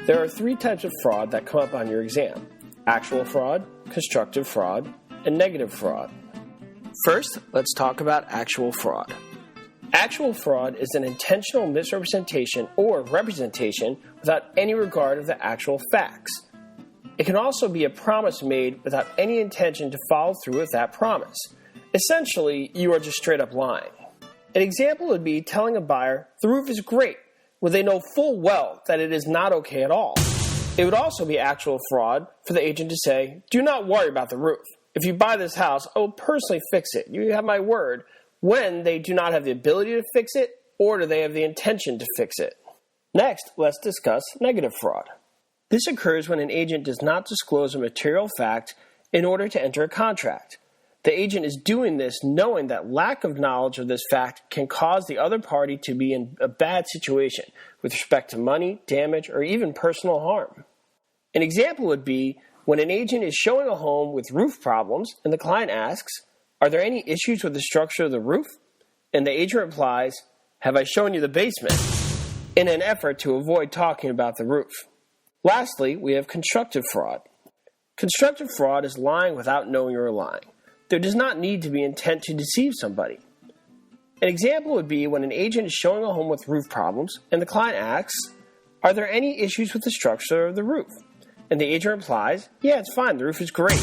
There are three types of fraud that come up on your exam: actual fraud, constructive fraud, and negative fraud. First, let's talk about actual fraud. Actual fraud is an intentional misrepresentation or representation without any regard of the actual facts. It can also be a promise made without any intention to follow through with that promise. Essentially, you are just straight up lying. An example would be telling a buyer, "The roof is great," when they know full well that it is not okay at all. It would also be actual fraud for the agent to say, "Do not worry about the roof. If you buy this house, I will personally fix it. You have my word," when they do not have the ability to fix it, or do they have the intention to fix it. Next, let's discuss negative fraud. This occurs when an agent does not disclose a material fact in order to enter a contract. The agent is doing this knowing that lack of knowledge of this fact can cause the other party to be in a bad situation with respect to money, damage, or even personal harm. An example would be when an agent is showing a home with roof problems and the client asks, "Are there any issues with the structure of the roof?" And the agent replies, "Have I shown you the basement?" in an effort to avoid talking about the roof. Lastly, we have constructive fraud. Constructive fraud is lying without knowing you're lying. There does not need to be intent to deceive somebody. An example would be when an agent is showing a home with roof problems and the client asks, "Are there any issues with the structure of the roof?" And the agent replies, "Yeah, it's fine, the roof is great."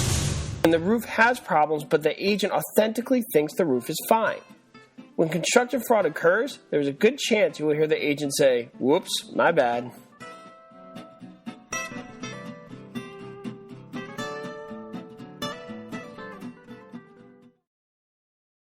And the roof has problems, but the agent authentically thinks the roof is fine. When constructive fraud occurs, there's a good chance you will hear the agent say, "Whoops, my bad."